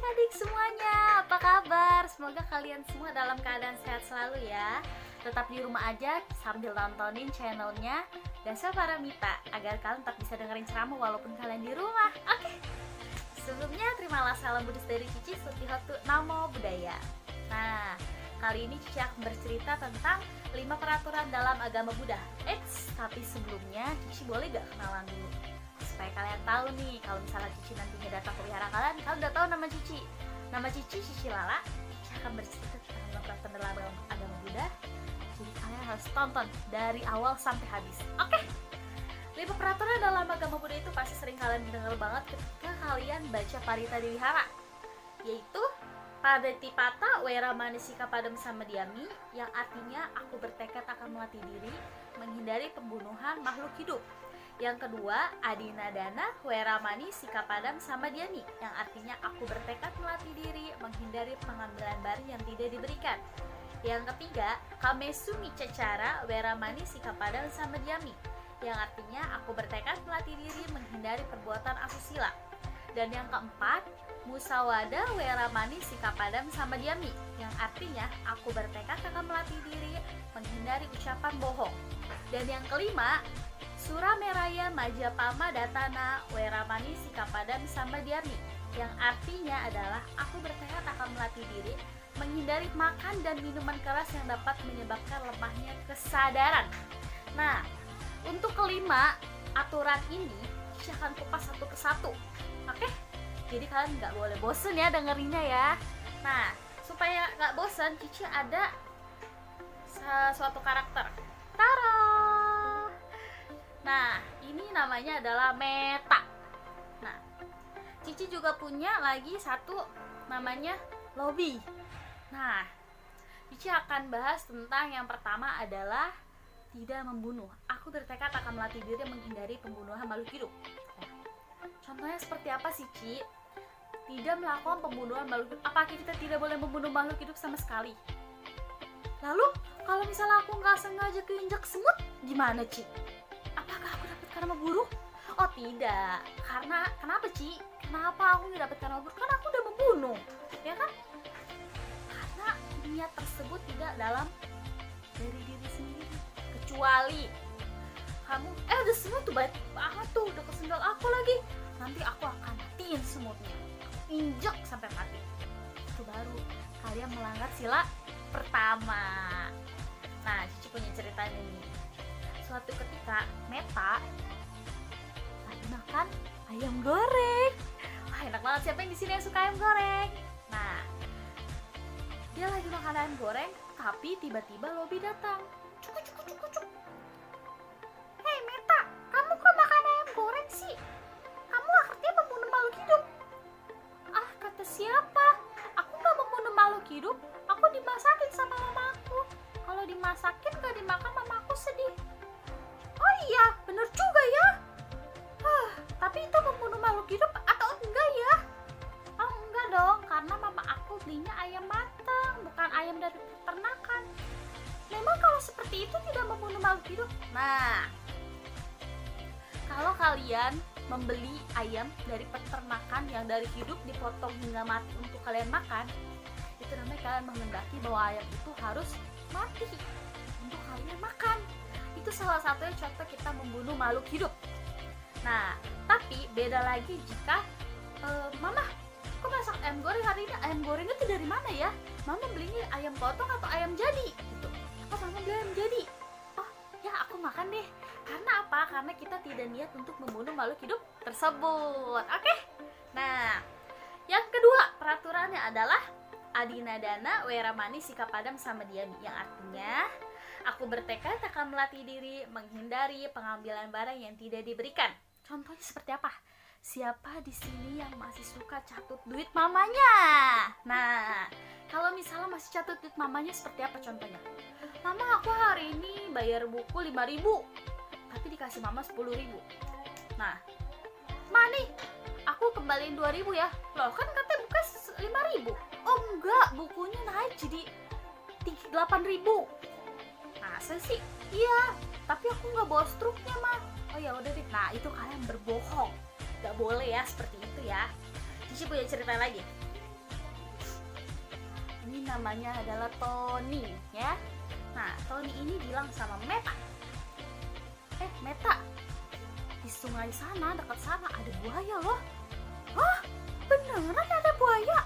adik-adik semuanya, apa kabar? Semoga kalian semua dalam keadaan sehat selalu ya. Tetap di rumah aja sambil nontonin channelnya Dasa Paramita agar kalian tetap bisa dengerin ceramah walaupun kalian di rumah. Oke. Sebelumnya terimalah salam Buddhis dari Cici Sutihotu Namo Buddhaya. Nah, kali ini Cici akan bercerita tentang 5 peraturan dalam agama Buddha. Tapi sebelumnya Cici boleh gak kenalan dulu? Supaya kalian tahu nih, kalau misalnya Cici nantinya datang ke wihara kalian udah tahu nama Cici. Nama Cici Lala. Cici akan bercerita tentang 5 peraturan dalam agama Buddha. Jadi kalian harus tonton dari awal sampai habis. Oke? 5 peraturan dalam agama Buddha itu pasti sering kalian dengar banget ketika kalian baca Parita di wihara, yaitu Padetipata Weramani Sikapadam Samadhyami, yang artinya aku bertekad akan melatih diri menghindari pembunuhan makhluk hidup. Yang kedua, Adinadana Weramani Sikapadam Samadhyami, yang artinya aku bertekad melatih diri menghindari pengambilan barang yang tidak diberikan. Yang ketiga, Kamesumi Cacara Weramani Sikapadam Samadhyami, yang artinya aku bertekad melatih diri menghindari perbuatan asusila. Dan yang keempat, Musawada Weramani Sikapadam Samadhyami, yang artinya aku bertekad akan melatih diri menghindari ucapan bohong. Dan yang kelima, Surameraya Majapama Datana Weramani Sikapadam Samadhyami, yang artinya adalah aku bertekad akan melatih diri menghindari makan dan minuman keras yang dapat menyebabkan lemahnya kesadaran. Nah, untuk kelima aturan ini Cici akan kupas satu persatu. Oke? Jadi kalian nggak boleh bosen ya dengerinnya ya. Nah, supaya nggak bosen, Cici ada suatu karakter. Tara! Nah, ini namanya adalah Meta. Nah, Cici juga punya lagi satu namanya Lobby. Nah, Cici akan bahas tentang yang pertama adalah tidak membunuh. Aku bertekad akan melatih diri menghindari pembunuhan makhluk hidup. Contohnya seperti apa sih, Ci? Tidak melakukan pembunuhan makhluk hidup. Apakah kita tidak boleh membunuh makhluk hidup sama sekali? Lalu, kalau misalnya aku nggak sengaja keinjak semut, gimana, Ci? Apakah aku dapat karma buruk? Oh tidak. Karena, kenapa, Ci? Kenapa aku nggak dapat karma buruk? Karena aku udah membunuh, ya kan? Karena niat tersebut tidak dalam dari diri sendiri. Kecuali kamu, udah semut tuh baik banget tuh, udah kesenggol aku lagi. Nanti aku akan matiin semutnya, injek sampai mati. Itu baru kalian melanggar sila pertama. Nah, Cici punya ceritanya nih. Suatu ketika Meta lagi makan ayam goreng. Wah, enak banget. Siapa yang di sini yang suka ayam goreng? Nah, dia lagi makan ayam goreng, tapi tiba-tiba Lobby datang. Cuk. Hei Meta, kamu kok makan ayam goreng sih? Kamu artinya membunuh makhluk hidup. Ah, kata siapa? Aku gak membunuh makhluk hidup. Aku dimasakin sama mamaku. Kalau dimasakin gak dimakan, mamaku sedih. Oh iya, bener juga ya. Tapi itu membunuh makhluk hidup atau enggak ya? Oh enggak dong, karena mama aku belinya ayam matang, bukan ayam dari peternakan. Memang kalau seperti itu tidak membunuh makhluk hidup. Nah, kalau kalian membeli ayam dari peternakan yang dari hidup dipotong hingga mati untuk kalian makan, itu namanya kalian menghendaki bahwa ayam itu harus mati untuk kalian makan. Itu salah satunya contoh kita membunuh makhluk hidup. Nah, tapi beda lagi jika Mama, kok masak ayam goreng hari ini? Ayam gorengnya itu dari mana ya? Mama belinya ayam potong atau ayam jadi? Gitu. Oh, Mama beli ayam jadi. Oh, ya aku makan deh. Karena apa? Karena kita tidak niat untuk membunuh makhluk hidup tersebut. Oke? Nah, yang kedua peraturannya adalah Adinadana Weramani Sikapadam Samadhyami, yang artinya aku bertekad akan melatih diri menghindari pengambilan barang yang tidak diberikan. Contohnya seperti apa? Siapa di sini yang masih suka catut duit mamanya? Nah, kalau misalnya masih catut duit mamanya seperti apa contohnya? Mama, aku hari ini bayar buku 5.000, tapi dikasih mama 10.000. Nah, Mani, aku kembaliin 2.000 ya. Loh, kan katanya buka 5.000. Oh enggak, bukunya naik jadi 8.000. Masa sih? Iya, tapi aku nggak bawa struknya, Ma. Oh ya udah deh. Nah, itu kalian berbohong. Gak boleh ya seperti itu ya. Cici punya cerita lagi. Ini namanya adalah Tony ya. Nah, Tony ini bilang sama Meta, Meta, di sungai sana, dekat sana ada buaya loh. Hah? Beneran ada buaya?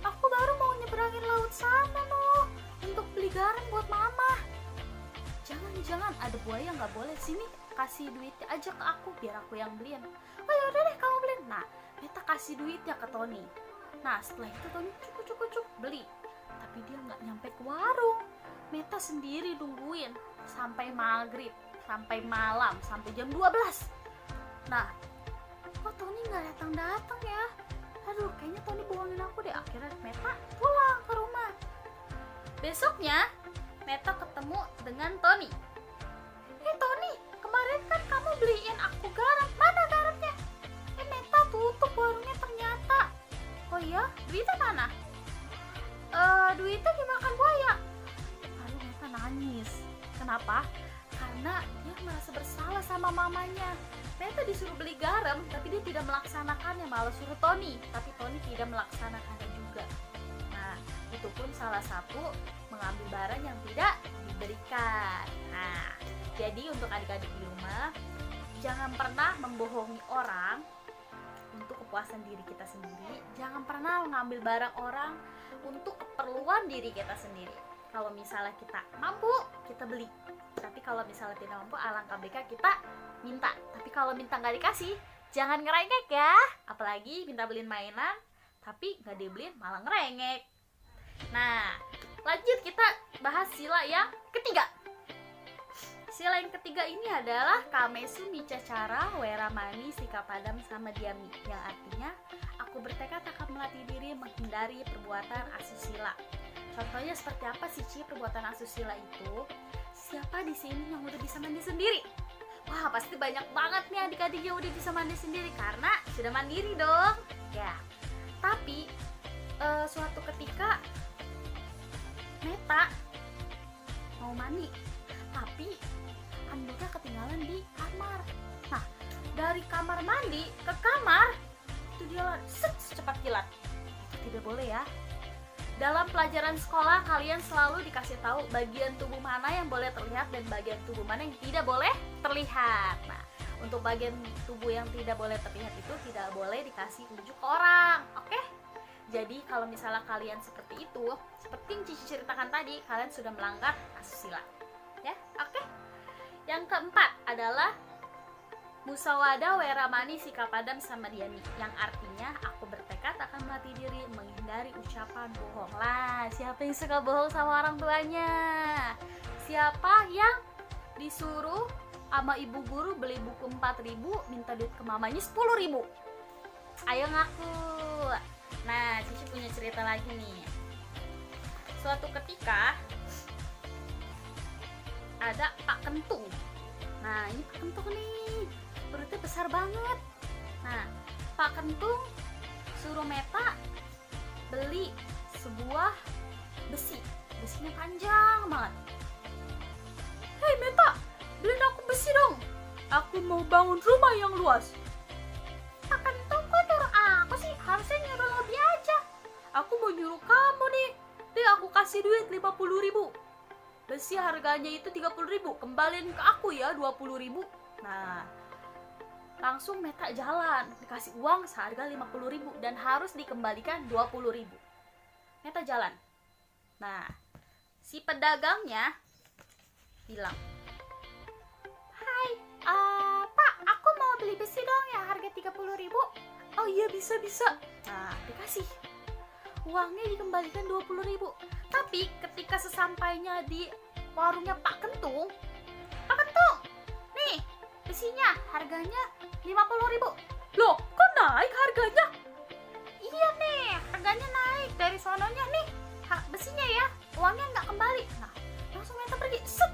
Aku baru mau nyeberangin laut sana loh, untuk beli garam buat mama. Jangan ada buaya, nggak boleh. Sini, kasih duitnya aja ke aku biar aku yang beliin. Oh yaudah deh, kamu beliin. Nah, Meta kasih duitnya ke Tony. Nah, setelah itu Tony cuk beli. Tapi dia nggak nyampe ke warung. Meta sendiri nungguin sampai maghrib, sampai malam, sampai jam 12. Nah, kok Tony nggak datang ya? Aduh, kayaknya Tony bohongin aku deh. Akhirnya Meta pulang ke rumah. Besoknya Meta ketemu dengan Tony. Tony, kemarin kan kamu beliin aku garam. Mana garamnya? Meta tutup warungnya ternyata. Oh iya? Duitnya mana? Duitnya dimakan buaya. Lalu Meta nangis. Kenapa? Karena dia merasa bersalah sama mamanya. Meta disuruh beli garam, tapi dia tidak melaksanakannya, malah suruh Tony. Tapi Tony tidak melaksanakannya juga. Nah, itu pun salah satu mengambil barang yang tidak diberikan. Nah, jadi untuk adik-adik di rumah, jangan pernah membohongi orang untuk kepuasan diri kita sendiri. Jangan pernah mengambil barang orang untuk keperluan diri kita sendiri. Kalau misalnya kita mampu, kita beli. Tapi kalau misalnya tidak mampu, alangkah baiknya kita minta. Tapi kalau minta nggak dikasih, jangan ngerengek ya. Apalagi minta beliin mainan, tapi nggak dibeliin malah ngerengek. Nah, lanjut kita bahas sila yang ketiga. Sila yang ketiga ini adalah Kamesu Micacara Weramani Sikapadam sama Diami, yang artinya aku bertekad akan melatih diri menghindari perbuatan asusila. Contohnya seperti apa sih Ci perbuatan asusila itu? Siapa di sini yang udah bisa mandi sendiri? Wah, pasti banyak banget nih adik-adik yang udah bisa mandi sendiri karena sudah mandiri dong. Ya. Tapi suatu ketika Meta mau mandi, tapi handuknya ketinggalan di kamar. Nah, dari kamar mandi ke kamar itu dia secepat kilat. Tidak boleh ya. Dalam pelajaran sekolah kalian selalu dikasih tahu bagian tubuh mana yang boleh terlihat dan bagian tubuh mana yang tidak boleh terlihat. Nah, untuk bagian tubuh yang tidak boleh terlihat itu tidak boleh dikasih unjuk ke orang. Oke? Jadi kalau misalnya kalian seperti itu, seperti yang Cici ceritakan tadi, kalian sudah melanggar asusila. Ya, oke? Yang keempat adalah Musawada Weramani Sikapadam sama Diani, yang artinya aku bertekad akan melatih diri menghindari ucapan bohong. Lah, siapa yang suka bohong sama orang tuanya? Siapa yang disuruh sama ibu guru beli buku 4.000, minta duit ke mamanya 10.000? Ayo ngaku. Nah, Cici punya cerita lagi nih. Suatu ketika ada Pak Kentung. Nah, ini Pak Kentung nih, perutnya besar banget. Nah, Pak Kentung suruh Meta beli sebuah besi. Besinya panjang banget. Hei Meta, beliin aku besi dong. Aku mau bangun rumah yang luas. Pak Kentung kok nyuruh aku sih? Harusnya nyuruh lebih aja. Aku mau nyuruh kamu nih. Deh, aku kasih duit 50.000. Besi harganya itu 30.000, kembaliin ke aku ya 20.000. Nah, langsung Meta jalan, dikasih uang seharga 50.000 dan harus dikembalikan 20.000. Meta jalan. Nah, si pedagangnya bilang, "Hai, Pak, aku mau beli besi dong yang harga 30.000. Oh iya, bisa. Nah, dikasih. Uangnya dikembalikan 20.000. Tapi ketika sesampainya di warungnya Pak Kentung, "Pak Kentung, nih besinya harganya 50.000. Loh, kok naik harganya? Iya nih, harganya naik. Dari sononya nih, besinya ya, uangnya nggak kembali. Nah, langsung Meta pergi. Set.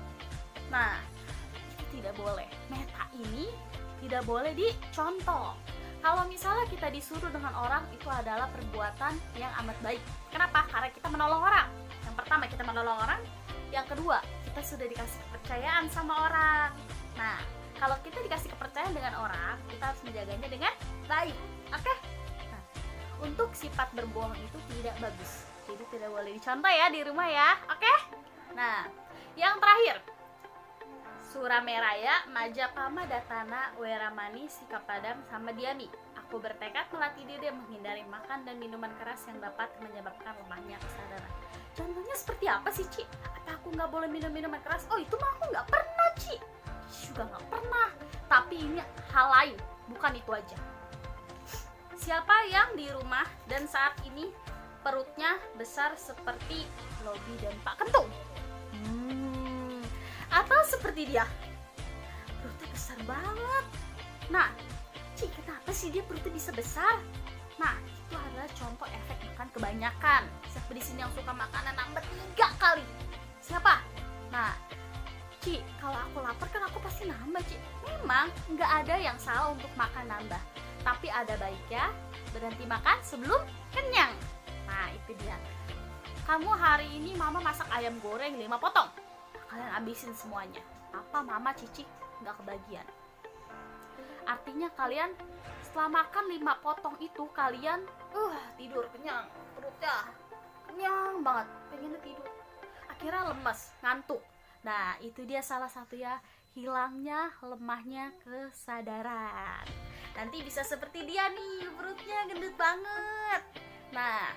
Nah, itu tidak boleh. Meta ini tidak boleh dicontoh. Kalau misalnya kita disuruh dengan orang, itu adalah perbuatan yang amat baik. Kenapa? Karena kita menolong orang. Yang pertama, kita menolong orang. Yang kedua, kita sudah dikasih kepercayaan sama orang. Nah, kalau kita dikasih kepercayaan dengan orang, kita harus menjaganya dengan baik. Oke? Nah, untuk sifat berbohong itu tidak bagus. Jadi tidak boleh dicontoh ya di rumah ya. Oke? Nah, yang terakhir, Surameraya, Majapahit, Datana, Weramani, Sikapadang, sama Diami. Aku bertekad melatih diri menghindari makan dan minuman keras yang dapat menyebabkan lemahnya kesadaran. Contohnya seperti apa sih, Ci? Apa aku nggak boleh minum minuman keras? Oh, itu mah aku nggak pernah, Ci. Juga nggak pernah. Tapi ini hal lain, bukan itu aja. Siapa yang di rumah dan saat ini perutnya besar seperti Lobby dan Pak Kentung? Atau seperti dia, perutnya besar banget. Nah, Ci, kenapa sih dia perutnya bisa besar? Nah, itu adalah contoh efek makan kebanyakan. Siapa di sini yang suka makanan nambah 3 kali? Siapa? Nah, Ci, kalau aku lapar kan aku pasti nambah, Ci. Memang nggak ada yang salah untuk makan nambah, tapi ada baiknya berhenti makan sebelum kenyang. Nah, itu dia. Kamu hari ini mama masak ayam goreng 5 potong. Kalian habisin semuanya. Apa mama cicik nggak kebagian? Artinya kalian setelah makan 5 potong itu kalian tidur kenyang, perutnya kenyang banget, pengennya tidur. Akhirnya lemes, ngantuk. Nah, itu dia salah satu ya, hilangnya lemahnya kesadaran. Nanti bisa seperti dia nih, perutnya gendut banget. Nah,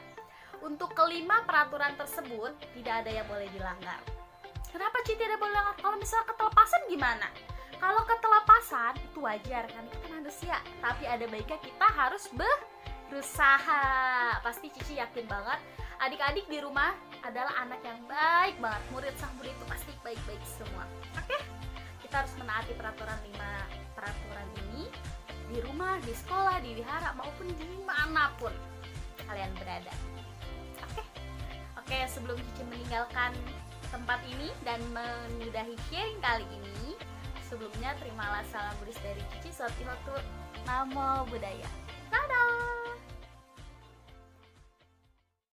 untuk kelima peraturan tersebut tidak ada yang boleh dilanggar. Kenapa Ci tidak boleh dilanggar? Kalau misalnya ketelepasan gimana? Kalau ketelepasan itu wajar kan, kita manusia. Tapi ada baiknya kita harus berusaha. Pasti Cici yakin banget adik-adik di rumah adalah anak yang baik banget. Murid sang murid itu pasti baik-baik semua. Oke? Kita harus menaati peraturan 5 peraturan ini di rumah, di sekolah, di wihara maupun dimanapun kalian berada. Oke, sebelum Cici meninggalkan tempat ini dan menyudahi sharing kali ini, sebelumnya terimalah salam Buddhis dari Cici. Sotihotu, Namo Buddhaya.